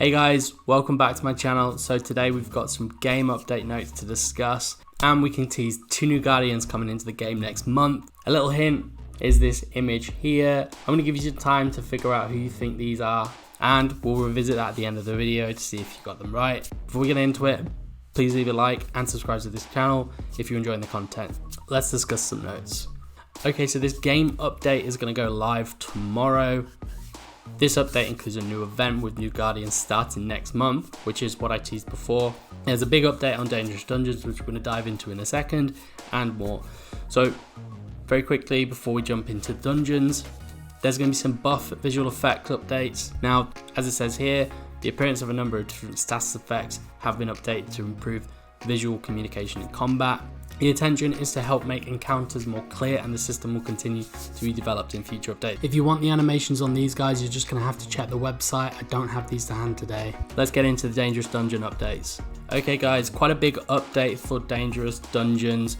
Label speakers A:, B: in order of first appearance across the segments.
A: Hey guys, welcome back to my channel. So today we've got some game update notes to discuss, and we can tease 2 new Guardians coming into the game next month. A little hint is this image here. I'm going to give you some time to figure out who you think these are, and we'll revisit that at the end of the video to see if you got them right. Before we get into it, please leave a like and subscribe to this channel if you're enjoying the content. Let's discuss some notes. Okay, so this game update is going to go live tomorrow. This update includes a new event with new Guardians starting next month, which is what I teased before. There's a big update on Dangerous Dungeons, which we're going to dive into in a second, and more. So, very quickly, before we jump into Dungeons, there's going to be some buff visual effect updates. Now, as it says here, the appearance of a number of different status effects have been updated to improve visual communication in combat. The intention is to help make encounters more clear, and the system will continue to be developed in future updates. If you want the animations on these guys, you're just going to have to check the website. I don't have these to hand today. Let's get into the Dangerous Dungeon updates. Okay guys, quite a big update for Dangerous Dungeons,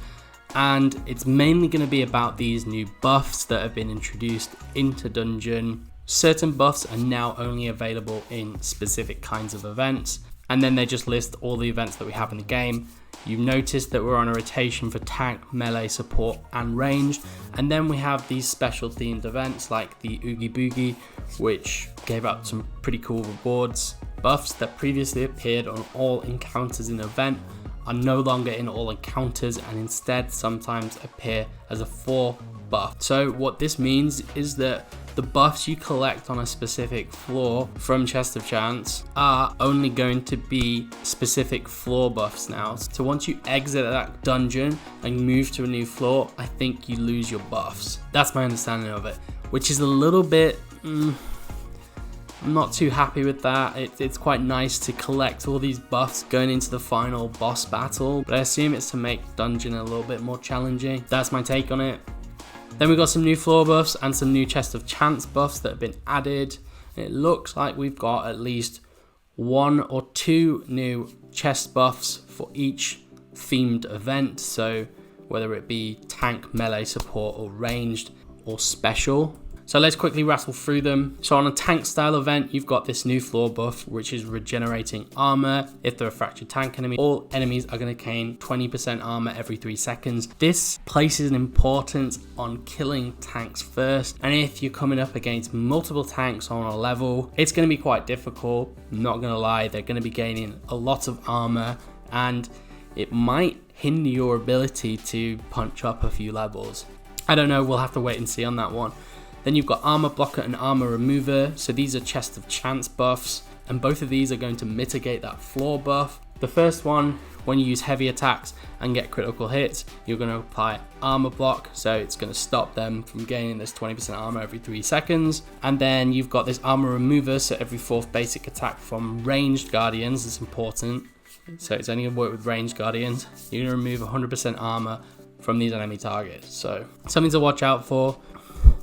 A: and it's mainly going to be about these new buffs that have been introduced into Dungeon. Certain buffs are now only available in specific kinds of events, and then they just list all the events that we have in the game. You've noticed that we're on a rotation for tank, melee, support, and ranged. And then we have these special themed events like the Oogie Boogie, which gave out some pretty cool rewards. Buffs that previously appeared on all encounters in the event are no longer in all encounters, and instead sometimes appear as a 4 buff. So what this means is that the buffs you collect on a specific floor from Chest of Chance are only going to be specific floor buffs now. So once you exit that dungeon and move to a new floor, I think you lose your buffs. That's my understanding of it, which is a little bit... I'm not too happy with that. It's quite nice to collect all these buffs going into the final boss battle, but I assume it's to make dungeon a little bit more challenging. That's my take on it. Then we've got some new floor buffs and some new Chest of Chance buffs that have been added. It looks like we've got at least 1 or 2 new chest buffs for each themed event. So whether it be tank, melee, support, or ranged, or special. So let's quickly rattle through them. So on a tank style event, you've got this new floor buff, which is regenerating armor. If they're a fractured tank enemy, all enemies are going to gain 20% armor every 3 seconds. This places an importance on killing tanks first. And if you're coming up against multiple tanks on a level, it's going to be quite difficult. I'm not going to lie, they're going to be gaining a lot of armor, and it might hinder your ability to punch up a few levels. I don't know, we'll have to wait and see on that one. Then you've got Armor Blocker and Armor Remover. So these are Chest of Chance buffs, and both of these are going to mitigate that floor buff. The first one, when you use heavy attacks and get critical hits, you're going to apply Armor Block, so it's going to stop them from gaining this 20% armor every 3 seconds. And then you've got this Armor Remover, so every 4th basic attack from ranged Guardians is important. So it's only going to work with ranged Guardians. You're going to remove 100% armor from these enemy targets, so something to watch out for.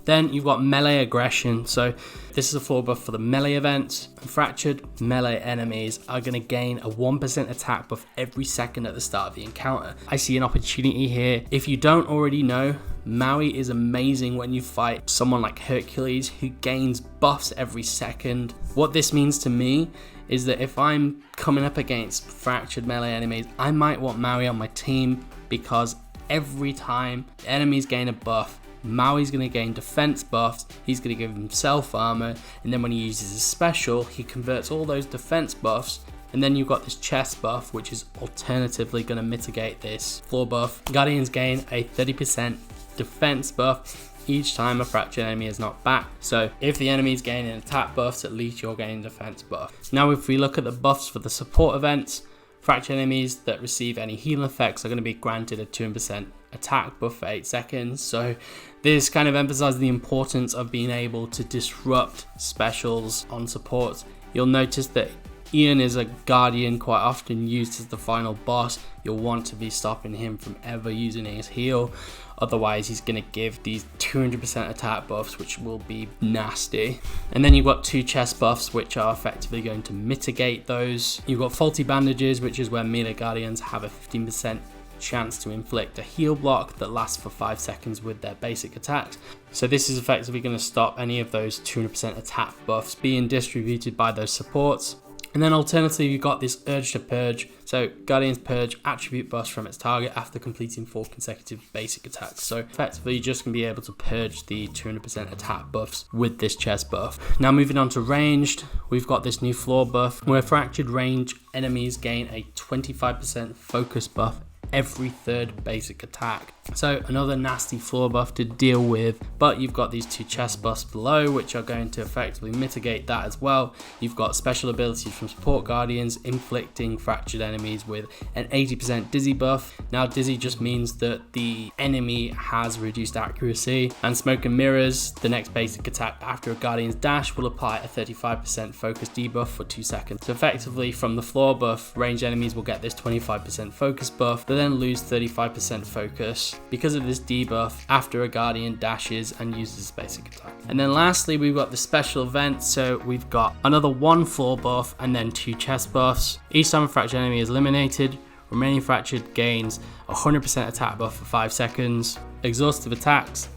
A: Then you've got Melee Aggression. So this is a floor buff for the melee events. Fractured melee enemies are going to gain a 1% attack buff every second at the start of the encounter. I see an opportunity here. If you don't already know, Maui is amazing when you fight someone like Hercules, who gains buffs every second. What this means to me is that if I'm coming up against fractured melee enemies, I might want Maui on my team, because every time enemies gain a buff, Maui's going to gain defense buffs, he's going to give himself armor, and then when he uses his special, he converts all those defense buffs, and then you've got this chest buff, which is alternatively going to mitigate this floor buff. Guardians gain a 30% defense buff each time a fractured enemy is knocked back. So if the enemy's gaining attack buffs, at least you're gaining defense buff. Now if we look at the buffs for the support events, fractured enemies that receive any healing effects are going to be granted a 2% attack buff for 8 seconds. So this kind of emphasizes the importance of being able to disrupt specials on supports. You'll notice that Ian is a Guardian quite often used as the final boss. You'll want to be stopping him from ever using his heal. Otherwise, he's going to give these 200% attack buffs, which will be nasty. And then you've got 2 chest buffs, which are effectively going to mitigate those. You've got Faulty Bandages, which is where melee Guardians have a 15% chance to inflict a heal block that lasts for 5 seconds with their basic attacks. So this is effectively going to stop any of those 200% attack buffs being distributed by those supports. And then alternatively, you've got this urge to purge. So Guardians purge attribute buffs from its target after completing 4 consecutive basic attacks. So effectively, you're just going to be able to purge the 200% attack buffs with this chest buff. Now moving on to ranged, we've got this new floor buff where fractured range enemies gain a 25% focus buff every 3rd basic attack. So another nasty floor buff to deal with, but you've got these 2 chest buffs below which are going to effectively mitigate that as well. You've got special abilities from support guardians inflicting fractured enemies with an 80% dizzy buff. Now dizzy just means that the enemy has reduced accuracy, and smoke and mirrors, the next basic attack after a guardian's dash, will apply a 35% focus debuff for 2 seconds. So effectively from the floor buff, ranged enemies will get this 25% focus buff, but then lose 35% focus because of this debuff after a guardian dashes and uses basic attack. And then lastly, we've got the special event. So we've got another 1 floor buff and then 2 chest buffs. Each time a fractured enemy is eliminated, remaining fractured gains 100% attack buff for 5 seconds. Exhaustive attacks,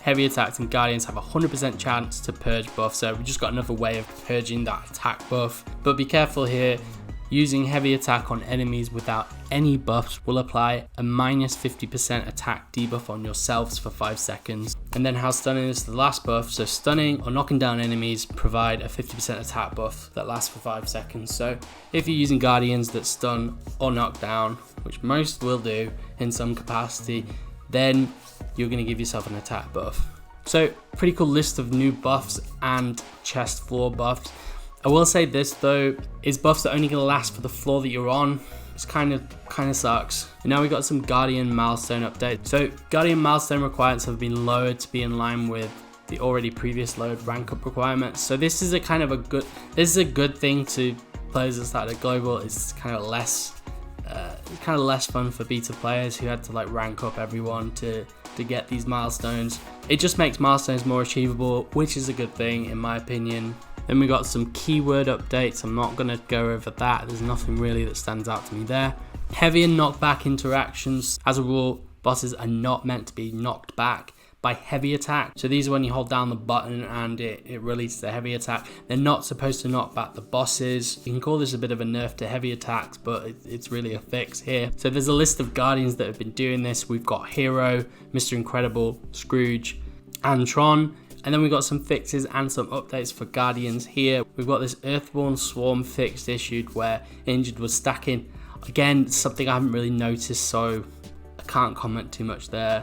A: heavy attacks, and guardians have a 100% chance to purge buff. So we just got another way of purging that attack buff. But be careful here. Using heavy attack on enemies without any buffs will apply a minus 50% attack debuff on yourselves for 5 seconds. And then how stunning is the last buff. So stunning or knocking down enemies provide a 50% attack buff that lasts for 5 seconds. So if you're using guardians that stun or knock down, which most will do in some capacity, then you're going to give yourself an attack buff. So pretty cool list of new buffs and chest floor buffs. I will say this though, is buffs that are only going to last for the floor that you're on. It's kind of sucks. And now we got some Guardian milestone updates. So Guardian milestone requirements have been lowered to be in line with the already previous lowered rank up requirements. So this is a good thing to players that started at global. It's kind of less fun for beta players who had to like rank up everyone to get these milestones. It just makes milestones more achievable, which is a good thing in my opinion. Then we got some keyword updates. I'm not going to go over that. There's nothing really that stands out to me there. Heavy and knockback interactions. As a rule, bosses are not meant to be knocked back by heavy attack. So these are when you hold down the button and it releases the heavy attack. They're not supposed to knock back the bosses. You can call this a bit of a nerf to heavy attacks, but it's really a fix here. So there's a list of guardians that have been doing this. We've got Hero, Mr. Incredible, Scrooge, and Tron. And then we've got some fixes and some updates for Guardians here. We've got this Earthborn Swarm fix issued where Injured was stacking. Again, something I haven't really noticed, so I can't comment too much there.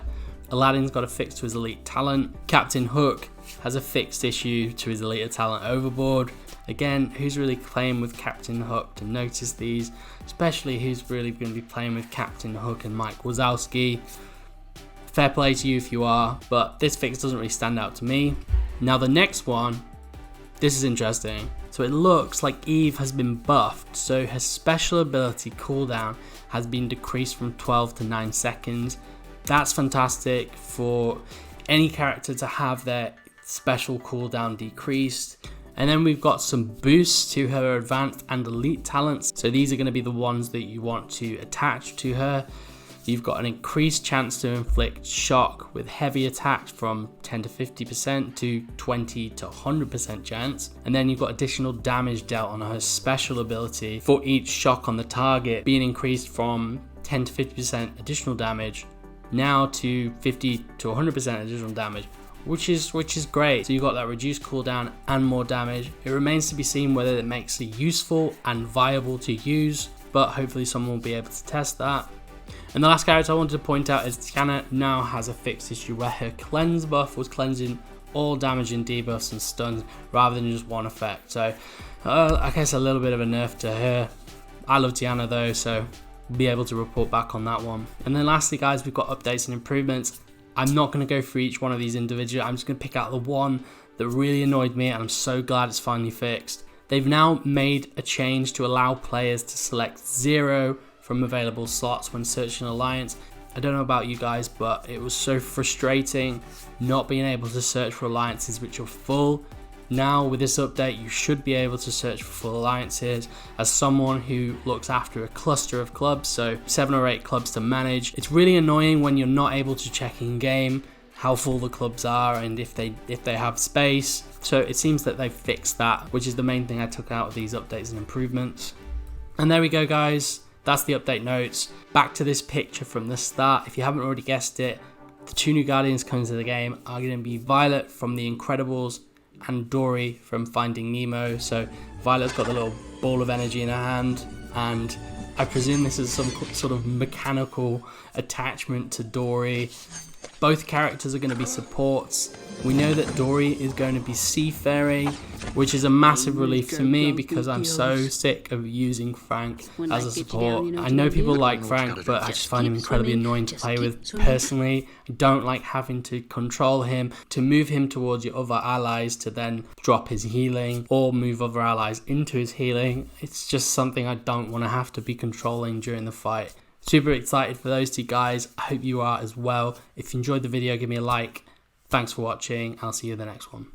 A: Aladdin's got a fix to his elite talent. Captain Hook has a fixed issue to his elite talent Overboard. Again, who's really playing with Captain Hook to notice these? Especially who's really going to be playing with Captain Hook and Mike Wazowski. Fair play to you if you are, but this fix doesn't really stand out to me. Now the next one, this is interesting. So it looks like Eve has been buffed, so her special ability cooldown has been decreased from 12 to 9 seconds. That's fantastic for any character to have their special cooldown decreased. And then we've got some boosts to her advanced and elite talents. So these are going to be the ones that you want to attach to her. You've got an increased chance to inflict shock with heavy attacks from 10 to 50% to 20 to 100% chance. And then you've got additional damage dealt on her special ability for each shock on the target being increased from 10 to 50% additional damage now to 50 to 100% additional damage, which is great. So you've got that reduced cooldown and more damage. It remains to be seen whether it makes it useful and viable to use, but hopefully someone will be able to test that. And the last character I wanted to point out is Tiana now has a fixed issue where her cleanse buff was cleansing all damage and debuffs and stuns rather than just one effect. So I guess a little bit of a nerf to her. I love Tiana though, so be able to report back on that one. And then lastly guys, we've got updates and improvements. I'm not going to go through each one of these individually. I'm just going to pick out the one that really annoyed me and I'm so glad it's finally fixed. They've now made a change to allow players to select 0 from available slots when searching Alliance. I don't know about you guys, but it was so frustrating not being able to search for alliances which are full. Now with this update, you should be able to search for full alliances. As someone who looks after a cluster of clubs, so 7 or 8 clubs to manage, it's really annoying when you're not able to check in game how full the clubs are and if they have space. So it seems that they've fixed that, which is the main thing I took out of these updates and improvements. And there we go, guys. That's the update notes. Back to this picture from the start. If you haven't already guessed it, the 2 new Guardians coming to the game are going to be Violet from The Incredibles and Dory from Finding Nemo. So Violet's got the little ball of energy in her hand, and I presume this is some sort of mechanical attachment to Dory. Both characters are going to be supports. We know that Dory is going to be seafaring, which is a massive relief to me because I'm so sick of using Frank as a support. I know people like Frank, but I just find him incredibly annoying to play with. Personally, I don't like having to control him, to move him towards your other allies to then drop his healing, or move other allies into his healing. It's just something I don't want to have to be controlling during the fight. Super excited for those 2 guys. I hope you are as well. If you enjoyed the video, give me a like. Thanks for watching. I'll see you in the next one.